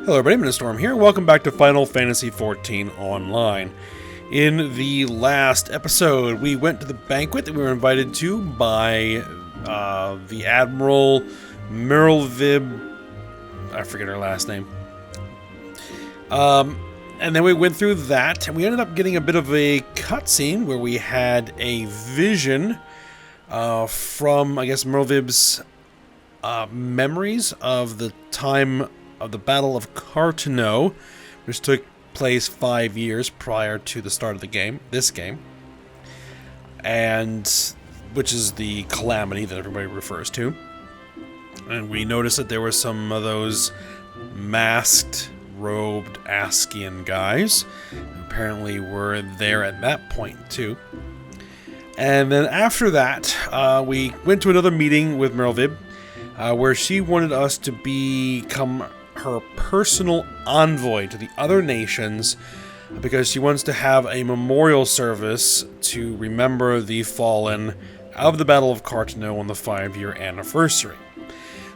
Hello everybody, I'm Storm here. Welcome back to Final Fantasy XIV Online. In the last episode, we went to the banquet that we were invited to by the Admiral Merlvib. I forget her last name. And then we went through that, and we ended up getting a bit of a cutscene where we had a vision from, I guess, Merlvib's memories of the time of the Battle of Cartano, which took place 5 years prior to the start of the game, this game, and which is the calamity that everybody refers to. And we noticed that there were some of those masked, robed Askian guys who apparently were there at that point too. And then after that, we went to another meeting with Merlvib, where she wanted us to become her personal envoy to the other nations, because she wants to have a memorial service to remember the fallen of the Battle of Cartano on the 5-year anniversary.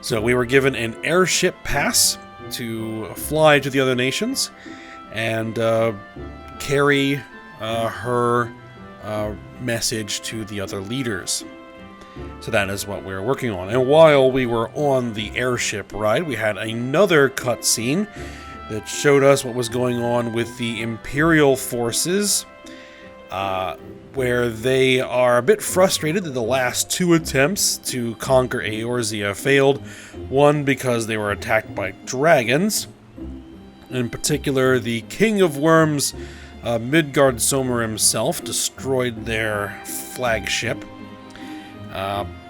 So we were given an airship pass to fly to the other nations and carry her message to the other leaders. So that is what we were working on. And while we were on the airship ride, we had another cutscene that showed us what was going on with the Imperial forces, where they are a bit frustrated that the last 2 attempts to conquer Eorzea failed. One, because they were attacked by dragons. In particular, the King of Worms, Midgard-Somer himself, destroyed their flagship.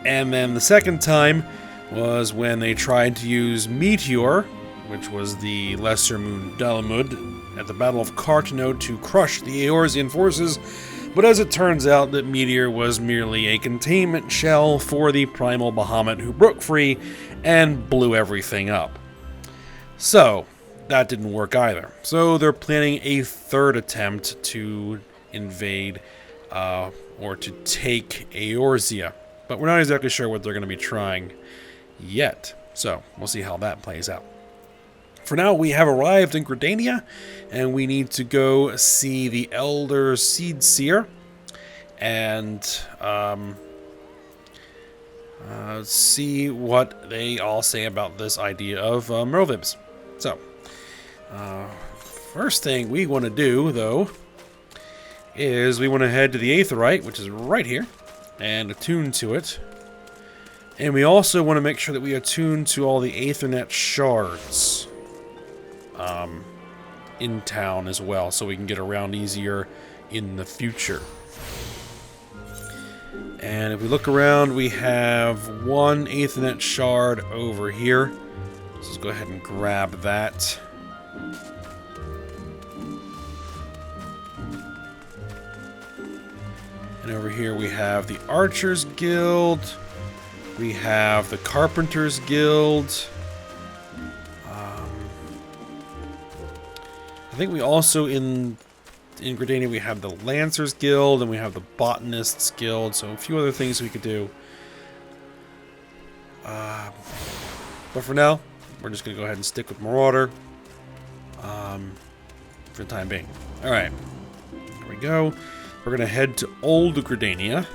And then the second time was when they tried to use Meteor, which was the lesser moon Dalamud, at the Battle of Cartano to crush the Eorzean forces. But as it turns out, that Meteor was merely a containment shell for the Primal Bahamut, who broke free and blew everything up. So that didn't work either. So they're planning a third attempt to invade or to take Eorzea. But we're not exactly sure what they're going to be trying yet. So we'll see how that plays out. For now, we have arrived in Gridania, and we need to go see the Elder Seedseer and see what they all say about this idea of Merlvib's. So, first thing we want to do, though, is we want to head to the Aetheryte, which is right here, and attune to it. And we also want to make sure that we attune to all the Aethernet shards in town as well, so we can get around easier in the future. And if we look around, we have 1 Aethernet shard over here. So let's go ahead and grab that. And over here we have the Archers Guild, we have the Carpenters Guild, I think we also, in Gridania, we have the Lancers Guild, and we have the Botanists Guild, so a few other things we could do. But for now, we're just going to go ahead and stick with Marauder for the time being. Alright, here we go. We're going to head to Old Gridania.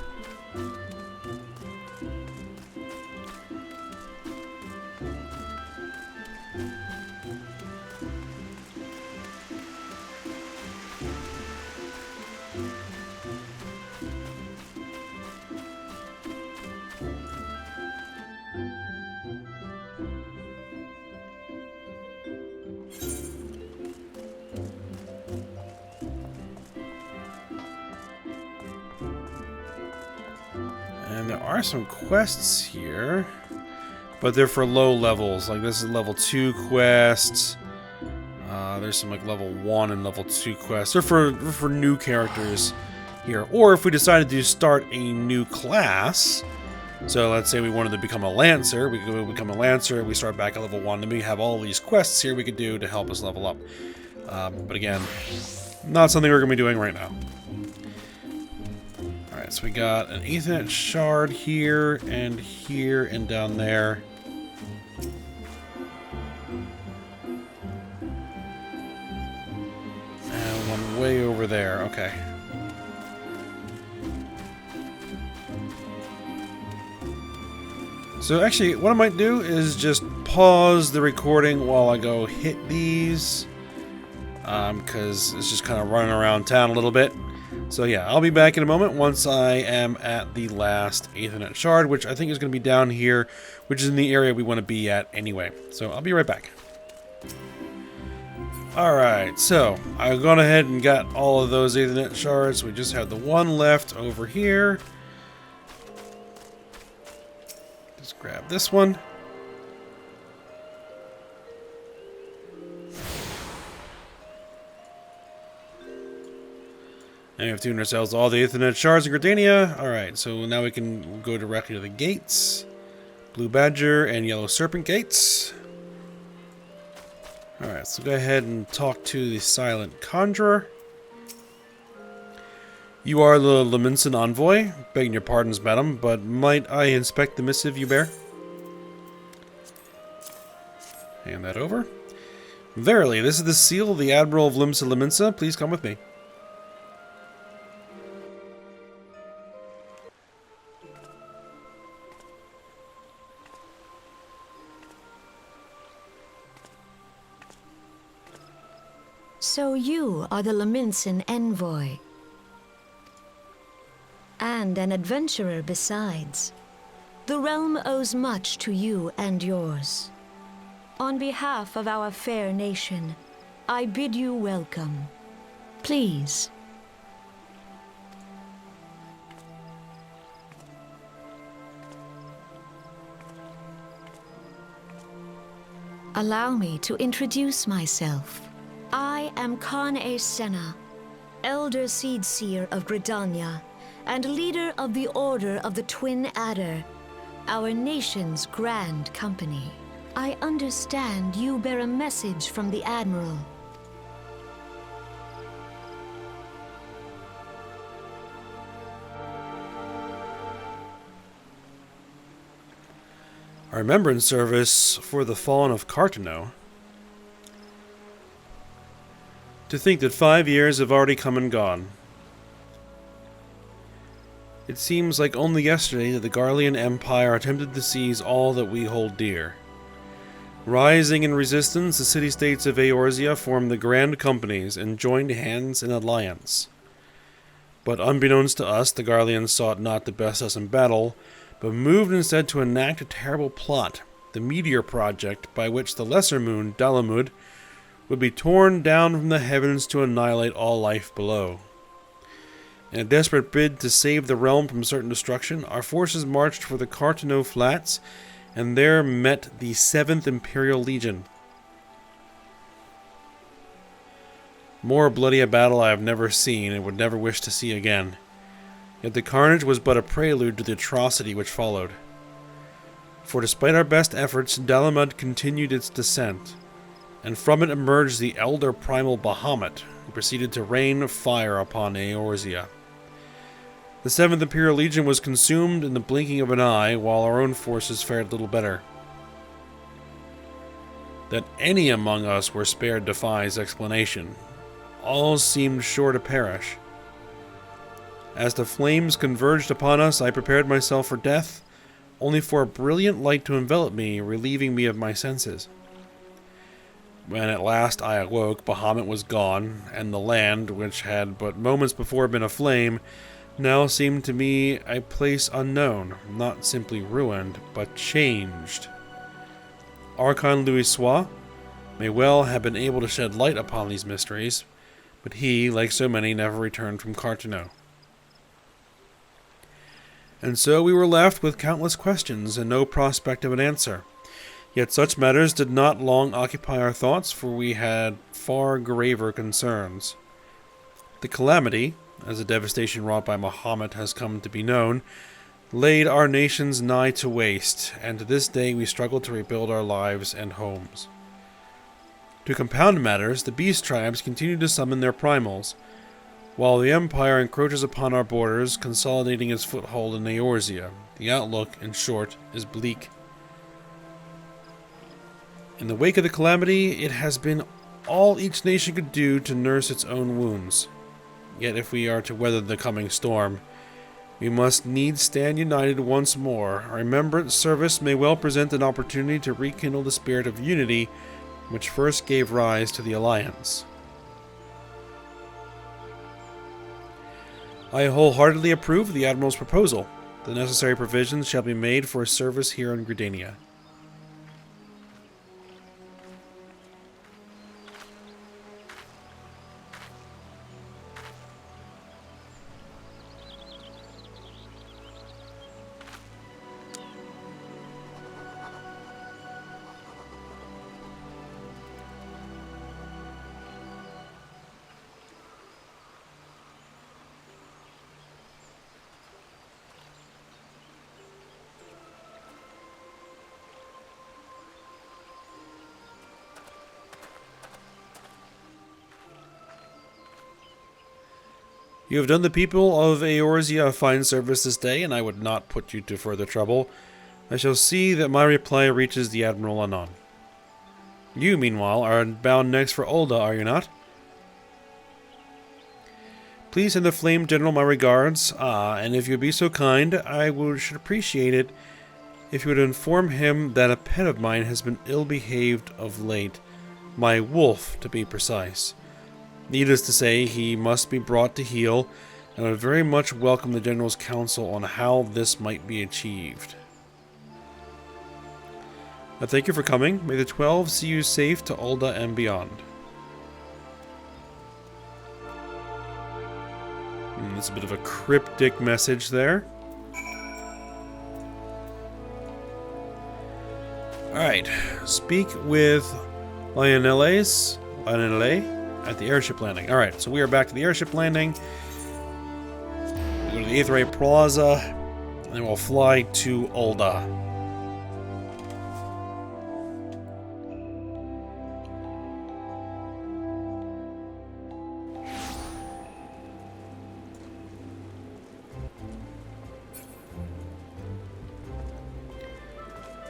And there are some quests here, but they're for low levels. Like, this is level 2 quests. There's some like level 1 and level 2 quests. They're for new characters here. Or if we decided to start a new class, so let's say we wanted to become a Lancer, we could go become a Lancer, we start back at level 1, and we have all these quests here we could do to help us level up. But again, not something we're going to be doing right now. Alright, so we got an Ethernet shard here and down there. over there. Okay. So actually, what I might do is just pause the recording while I go hit these. Because it's just kind of running around town a little bit. So yeah, I'll be back in a moment once I am at the last Aethernet shard, which I think is going to be down here, which is in the area we want to be at anyway. So I'll be right back. Alright, so I've gone ahead and got all of those Aethernet shards. We just have the one left over here. Just grab this one. And we have tuned ourselves all the Aethernet shards in Gridania. Alright, so now we can go directly to the gates. Blue Badger and Yellow Serpent gates. Alright, so go ahead and talk to the Silent Conjurer. You are the Leminson envoy. Begging your pardons, madam, but might I inspect the missive you bear? Hand that over. Verily, this is the seal of the Admiral of Limsa Leminsa. Please come with me. So you are the Leminson envoy. And an adventurer besides. The realm owes much to you and yours. On behalf of our fair nation, I bid you welcome. Please. Allow me to introduce myself. I am Khan-e Senna, Elder Seedseer of Gridania, and leader of the Order of the Twin Adder, our nation's grand company. I understand you bear a message from the Admiral. A remembrance service for the fallen of Cartano. To think that 5 years have already come and gone. It seems like only yesterday that the Garlean Empire attempted to seize all that we hold dear. Rising in resistance, the city-states of Eorzea formed the Grand Companies and joined hands in alliance. But unbeknownst to us, the Garleans sought not to best us in battle, but moved instead to enact a terrible plot, the Meteor Project, by which the lesser moon, Dalamud, would be torn down from the heavens to annihilate all life below. In a desperate bid to save the realm from certain destruction, our forces marched for the Cartano Flats, and there met the 7th Imperial Legion. More bloody a battle I have never seen and would never wish to see again. Yet the carnage was but a prelude to the atrocity which followed. For despite our best efforts, Dalamud continued its descent, and from it emerged the elder primal Bahamut, who proceeded to rain fire upon Eorzea. The 7th Imperial Legion was consumed in the blinking of an eye, while our own forces fared little better. That any among us were spared defies explanation. All seemed sure to perish. As the flames converged upon us, I prepared myself for death, only for a brilliant light to envelop me, relieving me of my senses. When at last I awoke, Bahamut was gone, and the land, which had but moments before been aflame, now seemed to me a place unknown, not simply ruined, but changed. Archon Louis Sois may well have been able to shed light upon these mysteries, but he, like so many, never returned from Cartano. And so we were left with countless questions and no prospect of an answer. Yet such matters did not long occupy our thoughts, for we had far graver concerns. The calamity, as the devastation wrought by Bahamut has come to be known, laid our nations nigh to waste, and to this day we struggle to rebuild our lives and homes. To compound matters, the beast tribes continue to summon their primals, while the Empire encroaches upon our borders, consolidating its foothold in Eorzea. The outlook, in short, is bleak. In the wake of the calamity, it has been all each nation could do to nurse its own wounds. Yet if we are to weather the coming storm, we must needs stand united once more. Our remembrance service may well present an opportunity to rekindle the spirit of unity which first gave rise to the Alliance. I wholeheartedly approve the Admiral's proposal. The necessary provisions shall be made for service here in Gridania. You have done the people of Eorzea a fine service this day, and I would not put you to further trouble. I shall see that my reply reaches the Admiral anon. You, meanwhile, are bound next for Ul'dah, are you not? Please send the Flame General my regards. And if you would be so kind, should appreciate it if you would inform him that a pet of mine has been ill-behaved of late. My wolf, to be precise. Needless to say, he must be brought to heel, and I would very much welcome the General's counsel on how this might be achieved. I thank you for coming. May the 12 see you safe to Ul'dah and beyond. That's a bit of a cryptic message there. Alright, speak with Lionele at the airship landing. Alright, so we are back to the airship landing. We go to the Aetheryte Plaza, and then we'll fly to Ul'dah.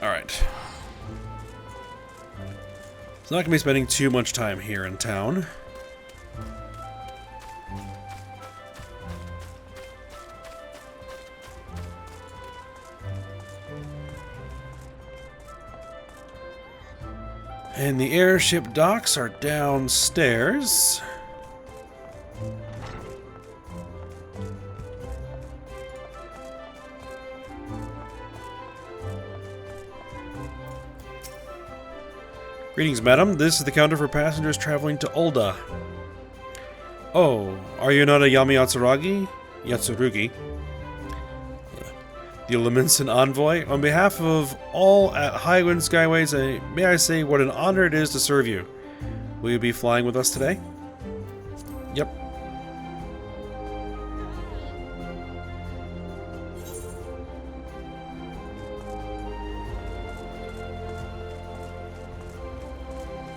Alright. So not going to be spending too much time here in town. And the airship docks are downstairs. Greetings, madam. This is the counter for passengers traveling to Ul'dah. Oh, are you not a Yatsurugi? The Leminson envoy? On behalf of all at Highwind Skyways, may I say what an honor it is to serve you. Will you be flying with us today? Yep.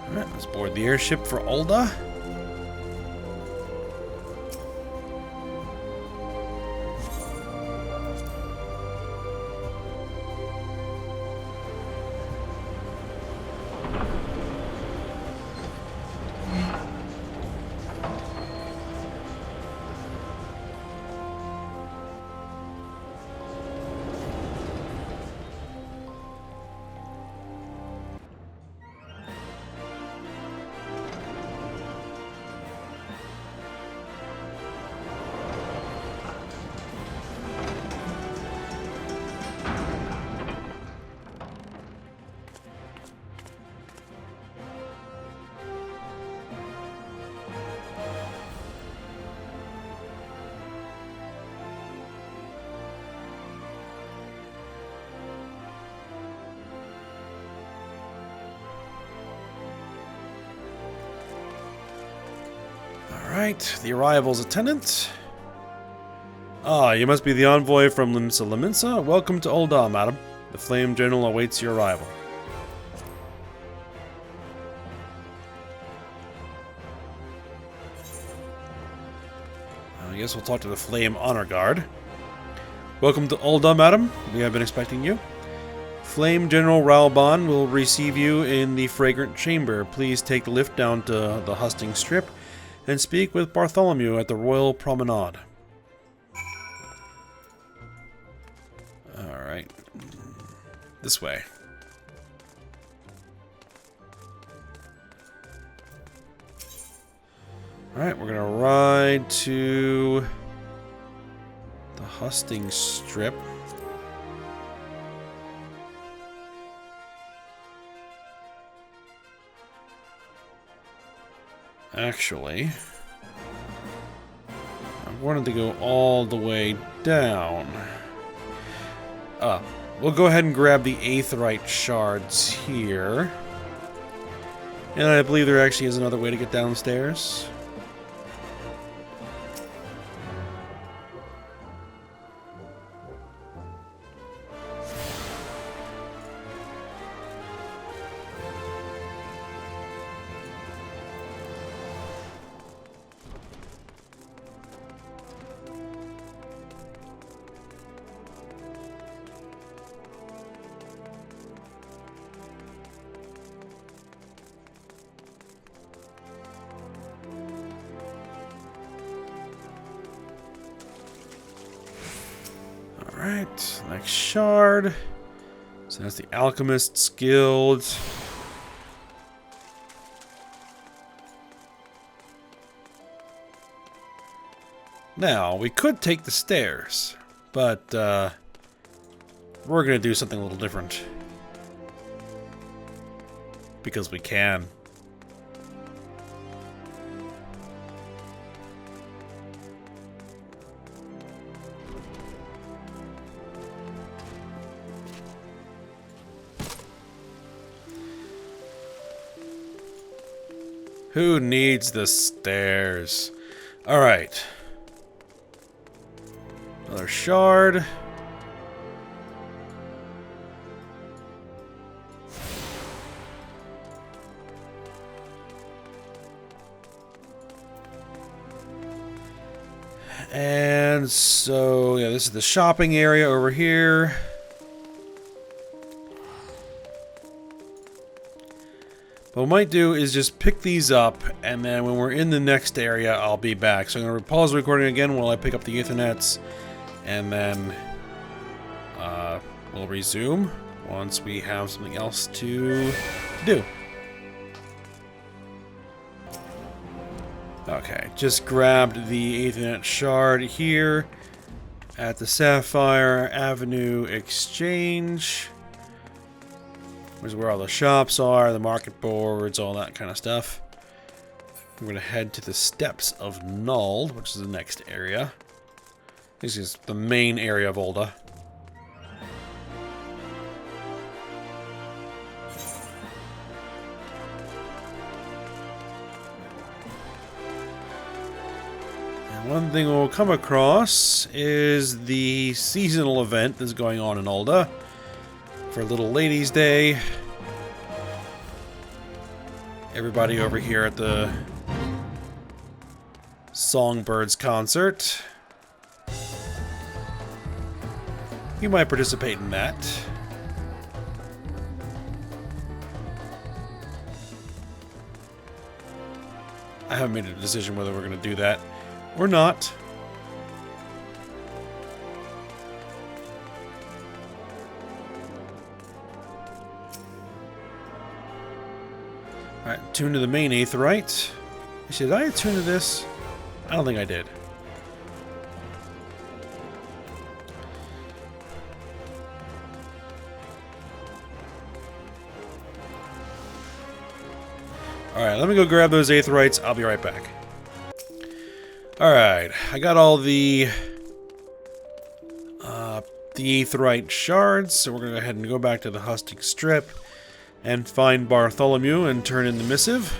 Alright, let's board the airship for Ul'dah. Alright, the arrival's attendant. Ah, you must be the envoy from Leminsa. Welcome to Ul'dah, madam. The Flame General awaits your arrival. I guess we'll talk to the Flame Honor Guard. Welcome to Ul'dah, madam. We have been expecting you. Flame General Raoban will receive you in the Fragrant Chamber. Please take the lift down to the Husting Strip and speak with Bartholomew at the Royal Promenade. Alright. This way. Alright, we're gonna ride to the Husting Strip. Actually, I wanted to go all the way down. We'll go ahead and grab the Aetheryte shards here. And I believe there actually is another way to get downstairs. Alright, next shard. So that's the Alchemist's Guild. Now, we could take the stairs, but we're going to do something a little different. Because we can. Who needs the stairs? Alright. Another shard. And so, yeah, this is the shopping area over here. What we might do is just pick these up, and then when we're in the next area, I'll be back. So I'm going to pause the recording again while I pick up the Aethernets, and then we'll resume once we have something else to do. Okay, just grabbed the Aethernet shard here at the Sapphire Avenue Exchange. Which is where all the shops are, the market boards, all that kind of stuff. We're going to head to the Steps of Null, which is the next area. This is the main area of Ul'dah. And one thing we'll come across is the seasonal event that's going on in Ul'dah. For Little Ladies' Day. Everybody over here at the Songbirds concert. You might participate in that. I haven't made a decision whether we're going to do that or not. Alright, tune to the main Aetheryte. Did I attune to this? I don't think I did. Alright, let me go grab those Aetherites. I'll be right back. Alright, I got all the Aetherite shards, so we're going to go ahead and go back to the Husting Strip and find Bartholomew and turn in the missive.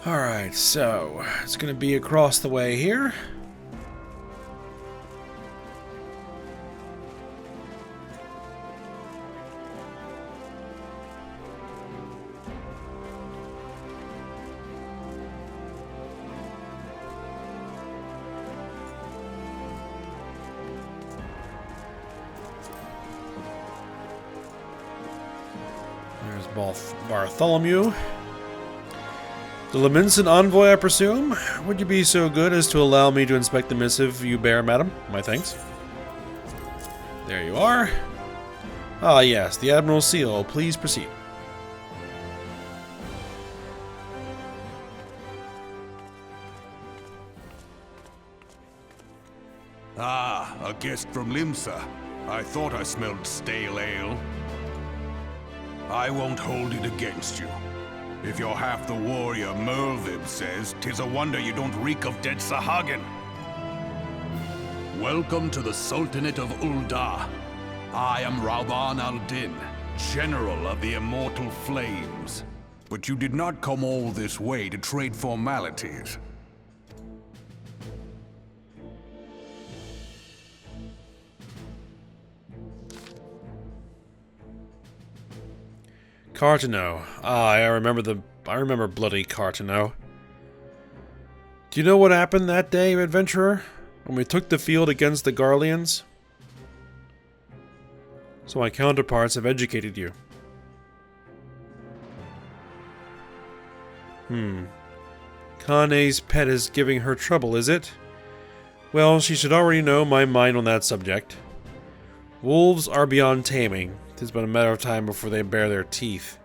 Alright, so it's going to be across the way here. is Bartholomew. The Leminson envoy, I presume? Would you be so good as to allow me to inspect the missive you bear, madam? My thanks. There you are. Ah, yes, the Admiral's seal. Please proceed. Ah, a guest from Limsa. I thought I smelled stale ale. I won't hold it against you. If you're half the warrior Merlvib says, 'tis a wonder you don't reek of dead Sahagin. Welcome to the Sultanate of Ul'dah. I am Rauban al-Din, General of the Immortal Flames. But you did not come all this way to trade formalities. Cartano. Ah, I remember bloody Cartano. Do you know what happened that day, adventurer? When we took the field against the Garleans? So my counterparts have educated you. Kane's pet is giving her trouble, is it? Well, she should already know my mind on that subject. Wolves are beyond taming. 'Tis but a matter of time before they bare their teeth.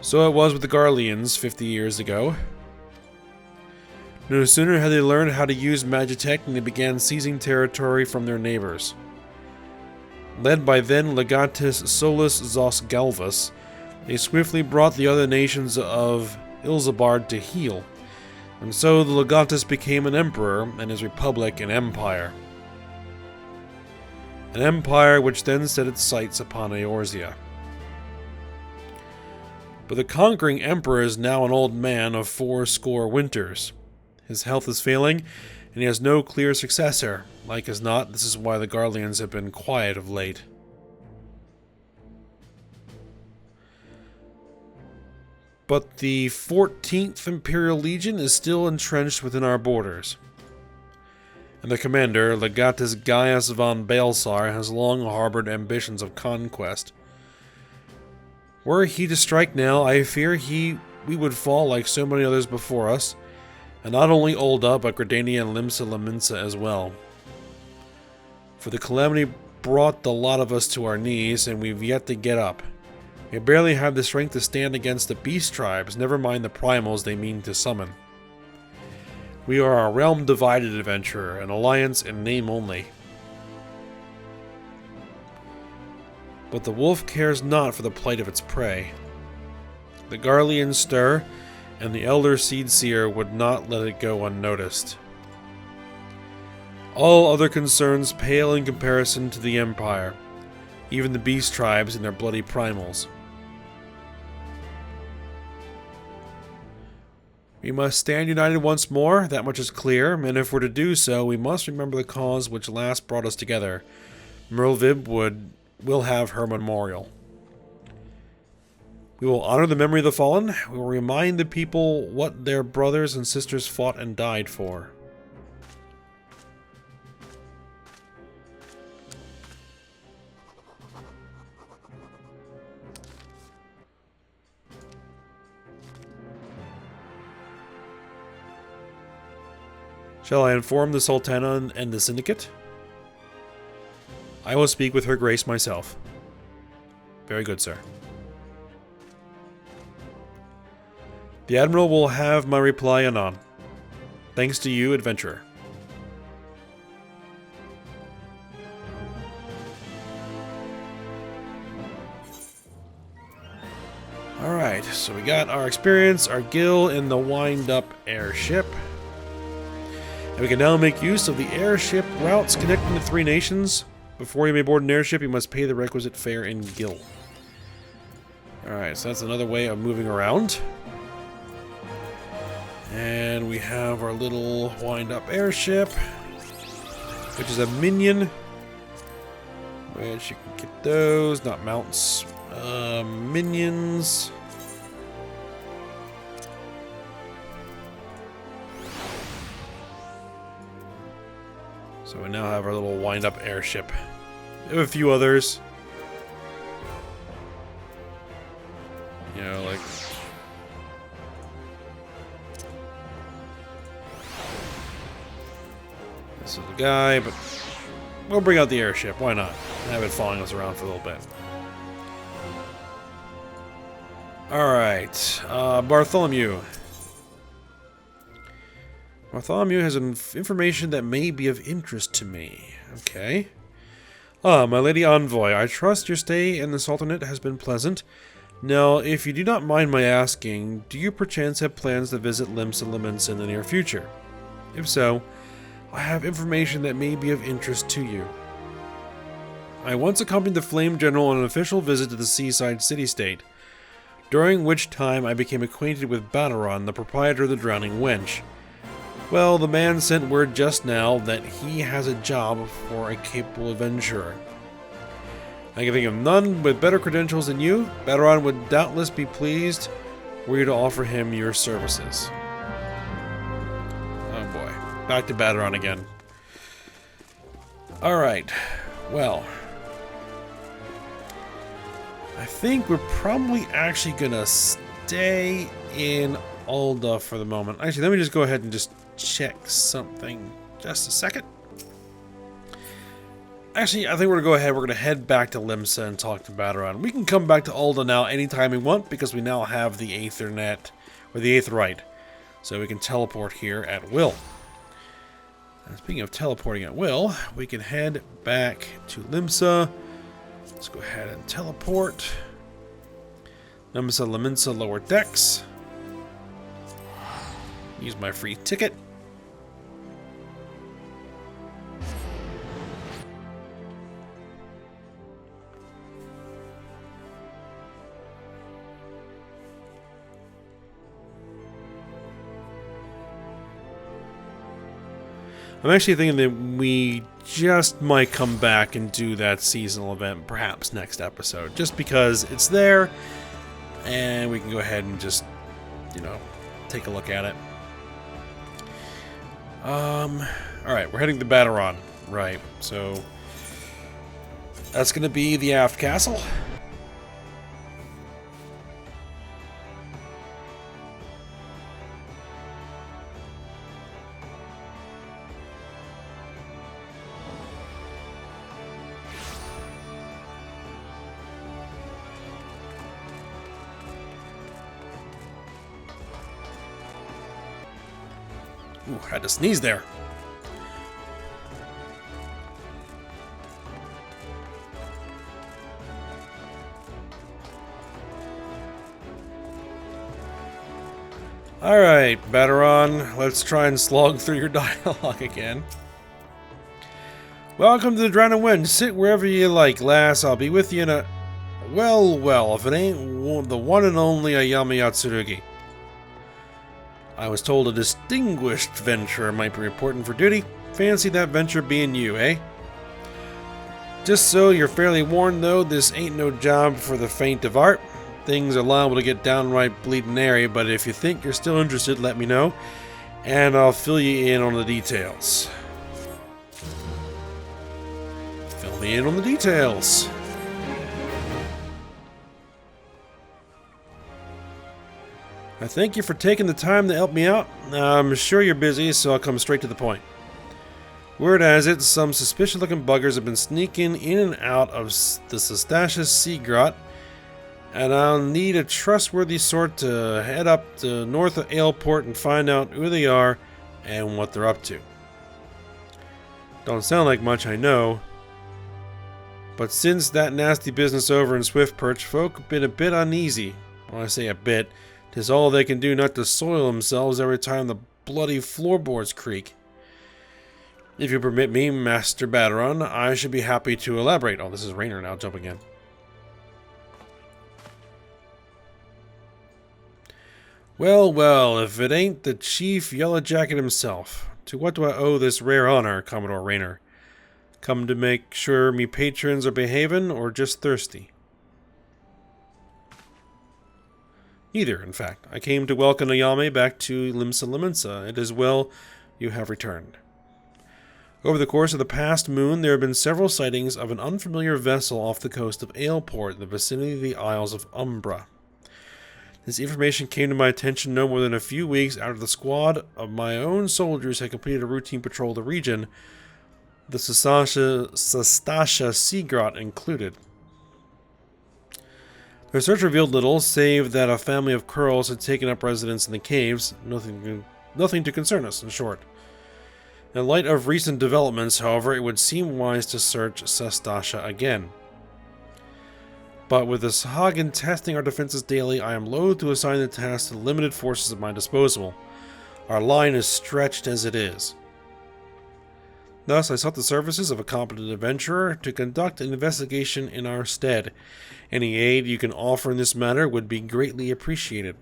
So it was with the Garleans 50 years ago. No sooner had they learned how to use Magitech than they began seizing territory from their neighbors. Led by then Legatus Solus Zos Galvus, they swiftly brought the other nations of Ilzabard to heel, and so the Legatus became an emperor and his republic an empire. An empire which then set its sights upon Eorzea. But the conquering emperor is now an old man of 80 winters. His health is failing, and he has no clear successor. Like as not, this is why the Garleans have been quiet of late. But the 14th Imperial Legion is still entrenched within our borders. And the commander, Legatus Gaius von Baelsar, has long harbored ambitions of conquest. Were he to strike now, I fear we would fall like so many others before us, and not only Ul'dah, but Gridania and Limsa Leminsa as well. For the calamity brought the lot of us to our knees, and we've yet to get up. We barely have the strength to stand against the beast tribes, never mind the primals they mean to summon. We are a realm divided, adventurer, an alliance in name only. But the wolf cares not for the plight of its prey. The Garleans stir, and the elder Seed Seer would not let it go unnoticed. All other concerns pale in comparison to the Empire, even the beast tribes and their bloody primals. We must stand united once more, that much is clear, and if we're to do so, we must remember the cause which last brought us together. Merlvib will have her memorial. We will honor the memory of the fallen. We will remind the people what their brothers and sisters fought and died for. Shall I inform the Sultana and the Syndicate? I will speak with her grace myself. Very good, sir. The Admiral will have my reply anon. Thanks to you, adventurer. Alright, so we got our experience, our gil in the wind-up airship. And we can now make use of the airship routes connecting the 3 nations. Before you may board an airship, you must pay the requisite fare in gil. Alright, so that's another way of moving around. And we have our little wind-up airship, which is a minion. Which you can get those, not mounts, minions. So we now have our little wind-up airship. We have a few others. You know, like... This is the guy, but we'll bring out the airship. Why not? Have it following us around for a little bit. Alright, Bartholomew. Bartholomew has information that may be of interest to me. Okay. Ah, my lady envoy, I trust your stay in the Sultanate has been pleasant. Now, if you do not mind my asking, do you perchance have plans to visit Limsa in the near future? If so, I have information that may be of interest to you. I once accompanied the Flame General on an official visit to the seaside city-state, during which time I became acquainted with Badaron, the proprietor of the Drowning Wench. Well, the man sent word just now that he has a job for a capable adventurer. I can think of none with better credentials than you. Badaron would doubtless be pleased were you to offer him your services. Oh boy. Back to Badaron again. Alright. Well. I think we're probably actually gonna stay in Ul'dah for the moment. Actually, let me just go ahead and just check something. Just a second. Actually, I think we're gonna go ahead. We're gonna head back to Limsa and talk to Badaron. We can come back to Ul'dah now anytime we want because we now have the Aethernet or the Aetheryte, so we can teleport here at will. And speaking of teleporting at will, we can head back to Limsa. Let's go ahead and teleport. Limsa lower decks. Use my free ticket. I'm actually thinking that we just might come back and do that seasonal event perhaps next episode, just because it's there and we can go ahead and just, you know, take a look at it. Alright, we're heading to Badaron. Right, so that's going to be the aft castle. Ooh, had to sneeze there. Alright, Badaron, let's try and slog through your dialogue again. Welcome to the Drowning Wench. Sit wherever you like, lass. I'll be with you in a... Well, if it ain't the one and only Ayame Yatsurugi. I was told a distinguished venturer might be reporting for duty. Fancy that venture being you, eh? Just so you're fairly warned, though, this ain't no job for the faint of heart. Things are liable to get downright bleeding airy, but if you think you're still interested, let me know, and I'll fill you in on the details. Fill me in on the details. I thank you for taking the time to help me out. I'm sure you're busy, so I'll come straight to the point. Word has it, some suspicious-looking buggers have been sneaking in and out of the Sastasha Sea Grot, and I'll need a trustworthy sort to head up to north of Aleport and find out who they are and what they're up to. Don't sound like much, I know, but since that nasty business over in Swiftperch, folk have been a bit uneasy. Well, I say a bit. 'Tis all they can do not to soil themselves every time the bloody floorboards creak. If you permit me, Master Badaron, I should be happy to elaborate. Oh, this is Raynor now, jump again. Well, if it ain't the Chief Yellow Jacket himself. To what do I owe this rare honor, Commodore Raynor? Come to make sure me patrons are behaving, or just thirsty? Neither, in fact. I came to welcome Ayame back to Limsa. It is well you have returned. Over the course of the past moon, there have been several sightings of an unfamiliar vessel off the coast of Aleport in the vicinity of the Isles of Umbra. This information came to my attention no more than a few weeks after the squad of my own soldiers had completed a routine patrol of the region, the Sastasha Seagrot included. Their search revealed little, save that a family of Kurls had taken up residence in the caves. Nothing to concern us, in short. In light of recent developments, however, it would seem wise to search Sastasha again. But with the Sahagin testing our defenses daily, I am loath to assign the task to the limited forces at my disposal. Our line is stretched as it is. Thus, I sought the services of a competent adventurer to conduct an investigation in our stead. Any aid you can offer in this matter would be greatly appreciated.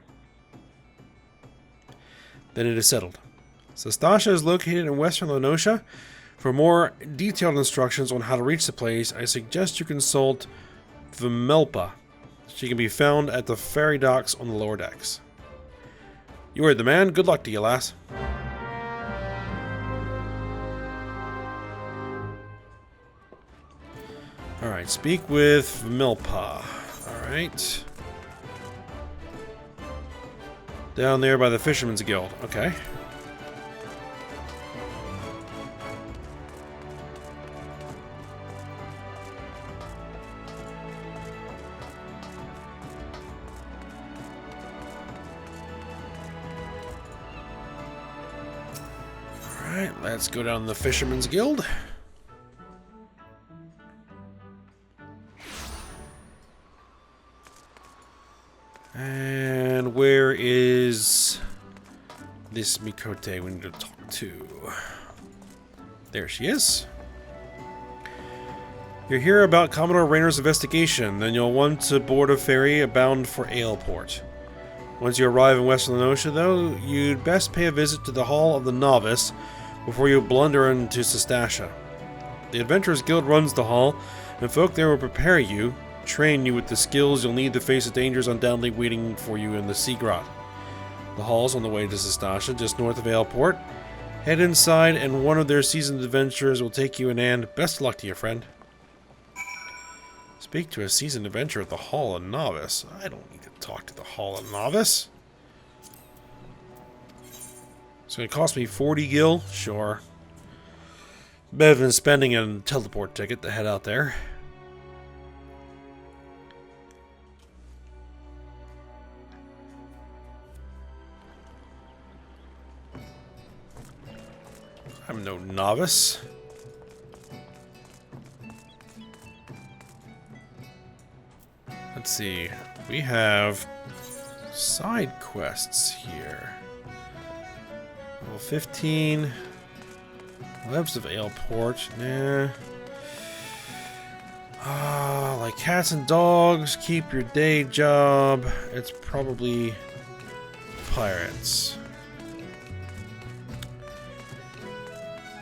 Then it is settled. Sastasha is located in western Lenosha. For more detailed instructions on how to reach the place, I suggest you consult Vimelpa. She can be found at the ferry docks on the lower decks. You heard the man. Good luck to you, lass. Alright, speak with Vimelpa. Alright. Down there by the Fisherman's Guild. Okay. Alright, let's go down to the Fisherman's Guild. And where is this Mikote we need to talk to? There she is. You're here about Commodore Raynor's investigation. Then you'll want to board a ferry bound for Aleport. Once you arrive in Western Lenosha, though, you'd best pay a visit to the Hall of the Novice before you blunder into Sastasha. The Adventurers Guild runs the hall, and folk there will prepare you, train you with the skills you'll need to face the dangers undoubtedly waiting for you in the Sea Grot. The hall's on the way to Sastasha, just north of Aleport. Head inside, and one of their seasoned adventurers will take you in hand. Best of luck to you, friend. Speak to a seasoned adventurer at the Hall of Novice. I don't need to talk to the Hall of Novice. It's going to cost me 40 gil? Sure. Better than spending a teleport ticket to head out there. I'm no novice. Let's see. We have side quests here. Level 15. Webs of Aleport. Nah. Like cats and dogs. Keep your day job. It's probably pirates.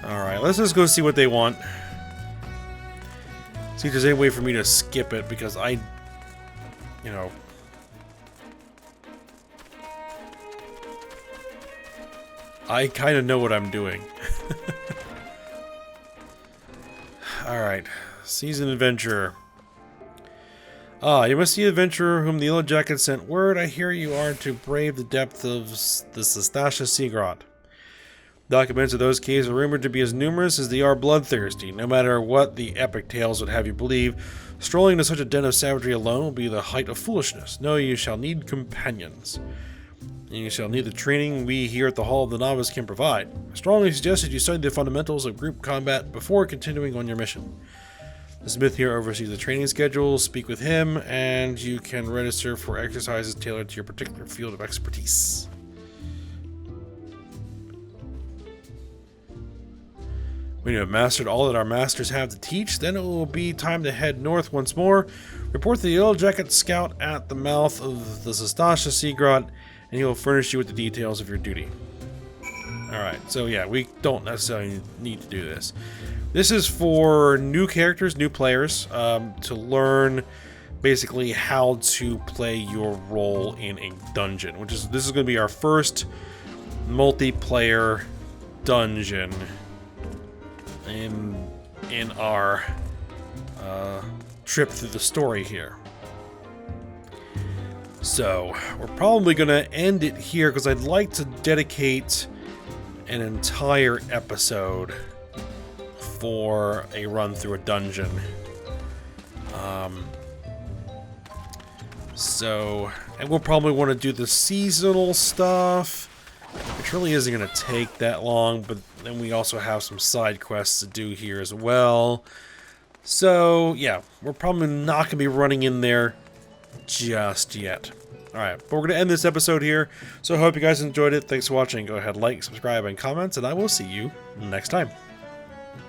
Alright, let's just go see what they want. See if there's any way for me to skip it, because I kind of know what I'm doing. Alright, seasoned adventurer. You must see the adventurer whom the Yellow Jacket sent word. I hear you are to brave the depth of the Sastasha Seagrot. Documents of those caves are rumored to be as numerous as they are bloodthirsty. No matter what the epic tales would have you believe, strolling into such a den of savagery alone will be the height of foolishness. No, you shall need companions. And you shall need the training we here at the Hall of the Novice can provide. I strongly suggest that you study the fundamentals of group combat before continuing on your mission. The smith here oversees the training schedule. Speak with him, and you can register for exercises tailored to your particular field of expertise. When you have mastered all that our masters have to teach, then it will be time to head north once more. Report to the Yellow Jacket Scout at the mouth of the Sastasha Seagrot, and he will furnish you with the details of your duty. Alright, so yeah, we don't necessarily need to do this. This is for new characters, new players, to learn basically how to play your role in a dungeon, this is going to be our first multiplayer dungeon in our trip through the story here. So, we're probably going to end it here because I'd like to dedicate an entire episode for a run through a dungeon. And we'll probably want to do the seasonal stuff, which really isn't going to take that long, but then we also have some side quests to do here as well. So, yeah, we're probably not going to be running in there just yet. Alright, but we're going to end this episode here, so I hope you guys enjoyed it. Thanks for watching. Go ahead, like, subscribe, and comment, and I will see you next time.